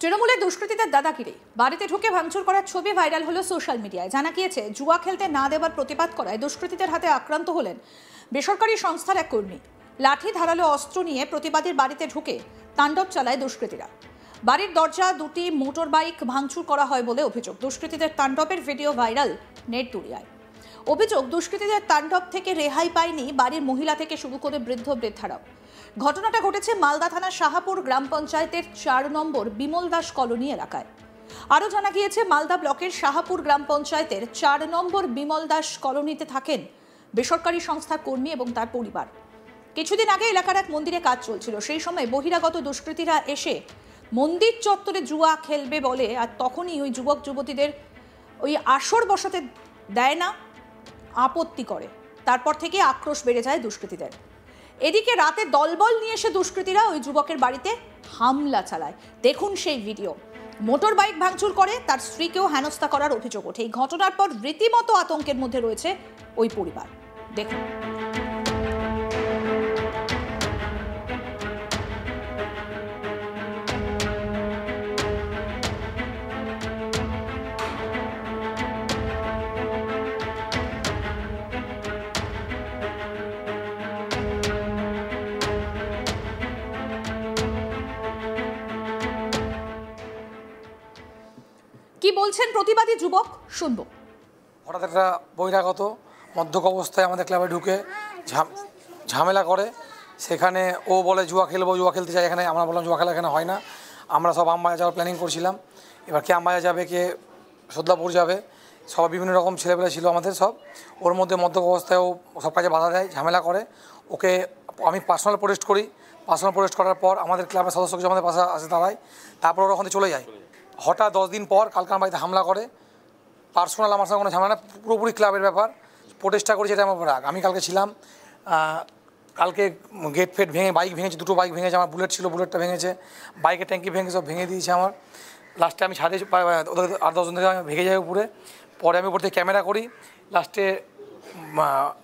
তৃণমূলের দুষ্কৃতীদের দাদাগিরি, বাড়িতে ঢুকে ভাঙচুর করার ছবি ভাইরাল হলো সোশ্যাল মিডিয়ায়। জানা গিয়েছে, জুয়া খেলতে না দেওয়ার প্রতিবাদ করায় দুষ্কৃতীদের হাতে আক্রান্ত হলেন বেসরকারি সংস্থার এক কর্মী। লাঠি ধারালো অস্ত্র নিয়ে প্রতিবাদীর বাড়িতে ঢুকে তাণ্ডব চালায় দুষ্কৃতীরা। বাড়ির দরজা, দুটি মোটর বাইক ভাঙচুর করা হয় বলে অভিযোগ। দুষ্কৃতীদের তাণ্ডবের ভিডিও ভাইরাল নেট দুনিয়ায়। অভিযোগ, দুষ্কৃতীদের তাণ্ডব থেকে রেহাই পায়নি বাড়ির মহিলা থেকে শুরু করে বৃদ্ধ বৃদ্ধারাও। ঘটনাটা ঘটেছে মালদা থানার শাহাপুর গ্রাম পঞ্চায়েতের 4 নম্বর বিমল দাস কলোনি এলাকায়। আরও জানা গিয়েছে, মালদা ব্লকের শাহাপুর গ্রাম পঞ্চায়েতের 4 নম্বর বিমল দাস কলোনিতে থাকেন বেসরকারি সংস্থার কর্মী এবং তার পরিবার। কিছুদিন আগে এলাকার এক মন্দিরে কাজ চলছিল। সেই সময় বহিরাগত দুষ্কৃতীরা এসে মন্দির চত্বরে জুয়া খেলবে বলে, আর তখনই ওই যুবক যুবতীদের ওই আসর বসাতে দেয় না, আপত্তি করে। তারপর থেকে আক্রোশ বেড়ে যায় দুষ্কৃতীদের। এদিকে রাতে দলবল নিয়ে এসে দুষ্কৃতীরা ওই যুবকের বাড়িতে হামলা চালায়। দেখুন সেই ভিডিও। মোটর বাইক ভাঙচুর করে, তার স্ত্রীকেও হেনস্থা করার অভিযোগ ওঠে। এই ঘটনার পর রীতিমতো আতঙ্কের মধ্যে রয়েছে ওই পরিবার। দেখুন। কি বলছেন প্রতিবাদী যুবক, শুনবো। হঠাৎ একটা বহিরাগত মদ্যপ অবস্থায় আমাদের ক্লাবে ঢুকে ঝামেলা করে। সেখানে ও বলে জুয়া খেলতে চাই এখানে। আমরা বললাম জুয়া খেলা এখানে হয় না। আমরা সব আমবাজার যাওয়ার প্ল্যানিং করছিলাম। এবার কে আমবাজার যাবে, কে সদলাপুর যাবে, সব বিভিন্ন রকম ছেলেপেলে ছিল আমাদের সব। ওর মধ্যে মদ্যপ অবস্থায় ও সব কাজে বাধা দেয়, ঝামেলা করে। ওকে আমি পার্সোনাল প্রোটেস্ট করি। পার্সোনাল প্রোটেস্ট করার পর আমাদের ক্লাবের সদস্য কিছু আমাদের পাশে আসে দাঁড়ায়। তারপর ওরা ওখানে চলে যায়। হঠাৎ 10 দিন পর কালকে আমার বাড়িতে হামলা করে। পার্সোনাল আমার সঙ্গে কোনো ঝামেলা না, পুরোপুরি ক্লাবের ব্যাপার। প্রোটেস্টটা করেছি, এটা আমার রাগ। আমি কালকে ছিলাম, কালকে গেট ফেট ভেঙে বাইক ভেঙেছে, 2টো বাইক ভেঙেছে। আমার বুলেট ছিল, বুলেটটা ভেঙেছে। বাইকের ট্যাঙ্কি ভেঙে সব ভেঙে দিয়েছে আমার। লাস্টে আমি ছাড়ে ওদের 8-10 জন থেকে আমি ভেঙে যাই উপরে। পরে আমি উপর থেকে ক্যামেরা করি। লাস্টে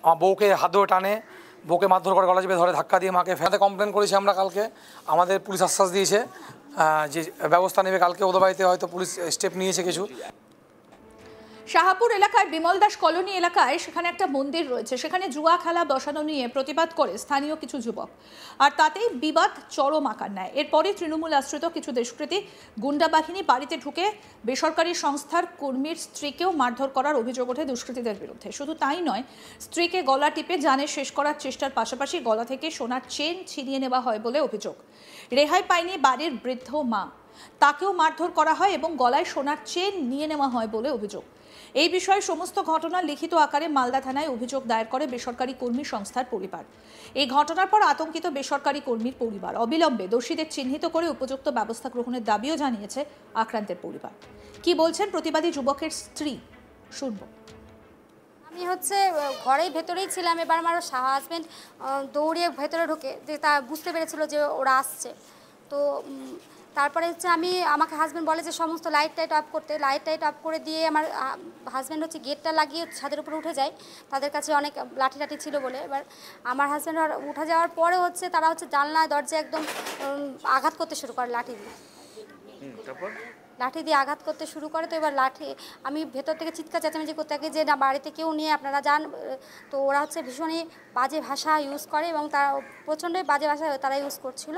আমার বউকে হাত ধরে টানে, বউকে মারধর করে, গলা চেপে ধরে, ধাক্কা দিয়ে মাকে ফেলে কমপ্লেন করেছি আমরা কালকে। আমাদের পুলিশ আশ্বাস দিয়েছে যে ব্যবস্থা নেবে কালকে। ওদের বাড়িতে হয়তো পুলিশ স্টেপ নিয়েছে কিছু। শাহাপুর এলাকার বিমল দাস কলোনি এলাকায় সেখানে একটা মন্দির রয়েছে। সেখানে জুয়া খেলা বসানো নিয়ে প্রতিবাদ করে স্থানীয় কিছু যুবক, আর তাতেই বিবাদ চরম আকার নেয়। এরপরে তৃণমূল আশ্রিত কিছু দুষ্কৃতী গুন্ডা বাহিনী বাড়িতে ঢুকে বেসরকারি সংস্থার কর্মীর স্ত্রীকেও মারধর করার অভিযোগ ওঠে দুষ্কৃতীদের বিরুদ্ধে। শুধু তাই নয়, স্ত্রীকে গলা টিপে জানে শেষ করার চেষ্টার পাশাপাশি গলা থেকে সোনার চেন ছিনিয়ে নেওয়া হয় বলে অভিযোগ। রেহাই পায়নি বাড়ির বৃদ্ধ মা, তাকেও মারধর করা হয় এবং গলায় সোনার চেন নিয়ে নেওয়া হয় বলে অভিযোগ। এই বিষয়ে সমস্ত ঘটনা লিখিত আকারে মালদা থানায় অভিযোগ দায়ের করে বেসরকারি কর্মী সংস্থার পরিবার। এই ঘটনার পর আতঙ্কিত বেসরকারি কর্মীর পরিবার। অবিলম্বে দোষীদের চিহ্নিত করে উপযুক্ত ব্যবস্থা গ্রহণের দাবিও জানিয়েছে আক্রান্তের পরিবার। কি বলছেন প্রতিবাদী যুবকের স্ত্রী, শুনবো। আমি ঘরেই ভেতরেই ছিলাম। এবার আমার হাজব্যান্ড দৌড়িয়ে ভেতরে ঢুকে তা বুঝতে পেরেছিল যে ওরা আসছে। তো তারপরে আমাকে হাজব্যান্ড বলে যে সমস্ত লাইট টাইট অফ করতে। লাইট টাইট অফ করে দিয়ে আমার হাজব্যান্ড গেটটা লাগিয়ে ছাদের উপরে উঠে যায়। তাদের কাছে অনেক লাঠি টাঠি ছিল বলে। এবার আমার হাজব্যান্ড উঠে যাওয়ার পরে তারা জানলা দরজা একদম আঘাত করতে শুরু করে লাঠি দিয়ে। লাঠি দিয়ে আঘাত করতে শুরু করে। তো এবার আমি ভেতর থেকে চিৎকার চেঁচামেচি করতে থাকি যে না, বাড়িতে কেউ নিয়ে আপনারা যান। তো ওরা ভীষণই বাজে ভাষা ইউজ করে এবং তারা প্রচণ্ডই বাজে ভাষা তারা ইউজ করছিল।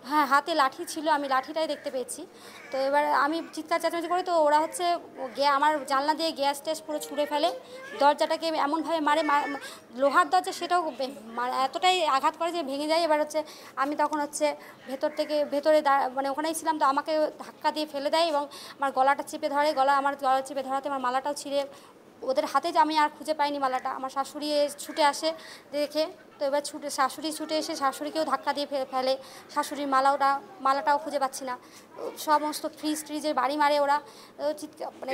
হ্যাঁ, হাতে লাঠি ছিল, আমি লাঠিটাই দেখতে পেয়েছি। তো এবার আমি চিৎকার চেঁচামেচি করি। তো ওরা আমার জানলা দিয়ে গ্যাস ট্যাস পুরো ছুঁড়ে ফেলে। দরজাটাকে এমনভাবে মারে, লোহার দরজা, সেটাও এতটাই আঘাত করে যে ভেঙে যায়। এবার আমি তখন ভেতরে ওখানেই ছিলাম। তো আমাকে ধাক্কা দিয়ে ফেলে দেয় এবং আমার গলাটা চেপে ধরে। আমার গলা চেপে ধরাতে আমার মালাটাও ছিঁড়ে ওদের হাতে। আমি আর খুঁজে পাইনি মালাটা। আমার শাশুড়ি ছুটে আসে দেখে। তো এবার শাশুড়ি ছুটে এসে শাশুড়িকেও ধাক্কা দিয়ে ফেলে। শাশুড়ির মালাটাও খুঁজে পাচ্ছি না। সমস্ত ফ্রিজের বাড়ি মারে ওরা।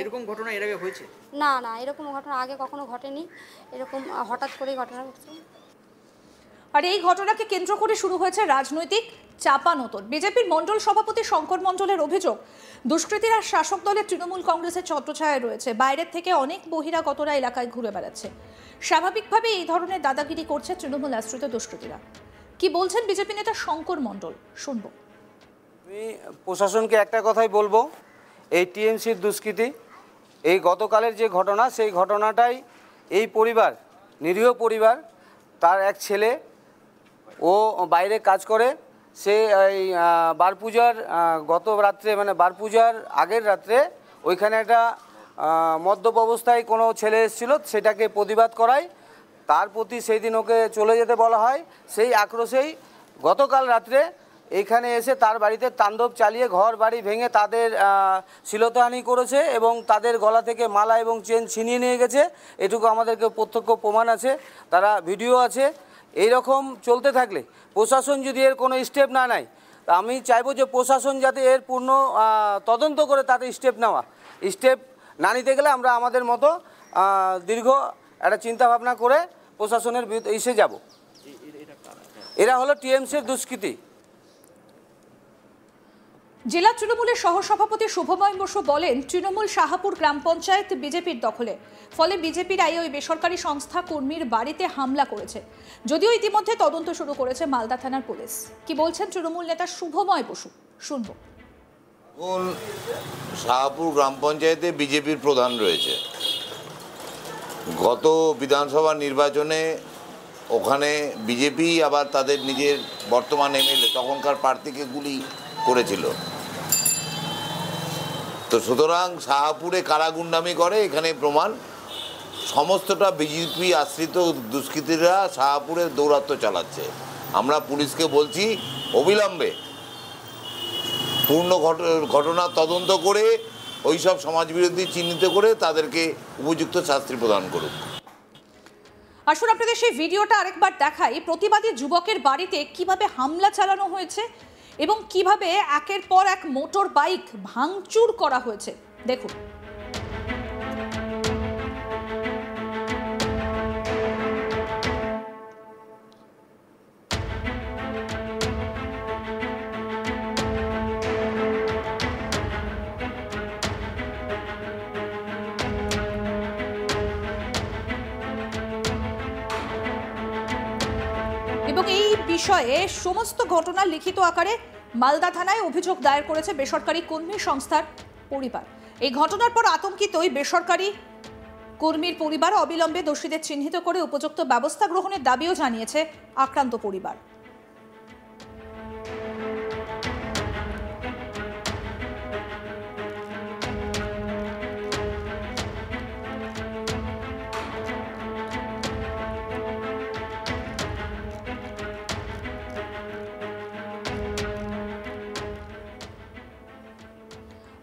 এরকম ঘটনা এর আগে হয়েছে? না, এরকম ঘটনা আগে কখনো ঘটেনি। এরকম হঠাৎ করেই ঘটনা ঘটছে। আর এই ঘটনাকে কেন্দ্র করে শুরু হয়েছে রাজনৈতিক চাপানোতর। বিজেপির মণ্ডল সভাপতি শঙ্কর মণ্ডলের অভিযোগ, দুষ্কৃতীরা শাসক দলের তৃণমূল কংগ্রেসের ছত্রছায়ায় রয়েছে। বাইরের থেকে অনেক বহিরাগতরা এলাকায় ঘুরে বেড়াচ্ছে। স্বাভাবিকভাবে এই ধরনের দাদাগিরি করছে তৃণমূল আশ্রিত দুষ্কৃতীরা। কি বলছেন বিজেপি নেতা শঙ্কর মণ্ডল, শুনবো। আমি প্রশাসনকে একটা কথাই বলবো, এই টিএমসির দুষ্কৃতি, এই গতকালের যে ঘটনা, সেই ঘটনাটাই এই পরিবার, নিরীহ পরিবার, তার এক ছেলে, ও বাইরে কাজ করে, সে এই বার পূজার গত রাত্রে, মানে বার পূজার আগের রাত্রে ওইখানে একটা মদ্যপ অবস্থায় কোনো ছেলে এসেছিলো, সেটাকে প্রতিবাদ করায়, তার প্রতি সেই দিন ওকে চলে যেতে বলা হয়। সেই আক্রোশেই গতকাল রাত্রে এইখানে এসে তার বাড়িতে তাণ্ডব চালিয়ে ঘর বাড়ি ভেঙে তাদের শ্লীলতাহানি করেছে এবং তাদের গলা থেকে মালা এবং চেন ছিনিয়ে নিয়ে গেছে। এটুকু আমাদেরকে প্রত্যক্ষ প্রমাণ আছে, তারা ভিডিও আছে। এই রকম চলতে থাকলে প্রশাসন যদি এর কোনো স্টেপ না নেয়, তা আমি চাইবো যে প্রশাসন যাতে এর পূর্ণ তদন্ত করে তাতে স্টেপ না নিতে গেলে আমরা আমাদের মতো দীর্ঘ একটা চিন্তাভাবনা করে প্রশাসনের এসে যাব। এরা হলো টিএমসির দুষ্কৃতী। জেলা তৃণমূলের সহসভাপতি শুভময় বসু বলেন, তৃণমূল শাহাপুর গ্রাম পঞ্চায়েত বিজেপির দখলে, ফলে বিজেপির ওই বেসরকারি সংস্থা কর্মীর বাড়িতে হামলা করেছে। যদিও ইতিমধ্যে তদন্ত শুরু করেছে মালদা থানার পুলিশ। কি বলছেন তৃণমূল নেতা শুভময় বসু, শুনবো। শাহাপুর গ্রাম পঞ্চায়েতে বিজেপির প্রধান রয়েছে। গত বিধানসভা নির্বাচনে ওখানে বিজেপি আবার তাদের নিজের বর্তমান এমএলএ তখনকার প্রার্থীকে গুলি করেছিল। তো সুতরাং শাহাপুরে কারা গুন্ডামি করে এখানে প্রমাণ। সমস্তটা বিজেপি আশ্রিত দুষ্কৃতীরা শাহাপুরে দৌরাত্ম্য চালাচ্ছে। আমরা পুলিশকে বলছি অবিলম্বে পূর্ণ ঘটনা তদন্ত করে ওইসব সমাজবিরোধী চিহ্নিত করে তাদেরকে উপযুক্ত শাস্তি প্রদান করুক। আসুন আপনাদের সেই ভিডিওটা আরেকবার দেখাই। প্রতিবাদী যুবকের বাড়িতে কিভাবে হামলা চালানো হয়েছে এবং কিভাবে একের পর এক মোটর বাইক ভাঙচুর করা হয়েছে, দেখুন। এবং এই বিষয়ে সমস্ত ঘটনা লিখিত আকারে মালদা থানায় অভিযোগ দায়ের করেছে বেসরকারি কর্মী সংস্থার পরিবার। এই ঘটনার পর আতঙ্কিত ওই বেসরকারি কর্মীর পরিবার অবিলম্বে দোষীদের চিহ্নিত করে উপযুক্ত ব্যবস্থা গ্রহণের দাবিও জানিয়েছে আক্রান্ত পরিবার।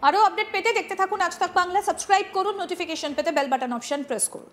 আরো আপডেট পেতে দেখতে থাকুন আজ তাক বাংলা। সাবস্ক্রাইব করুন, নোটিফিকেশন পেতে বেল বাটন অপশন প্রেস করুন।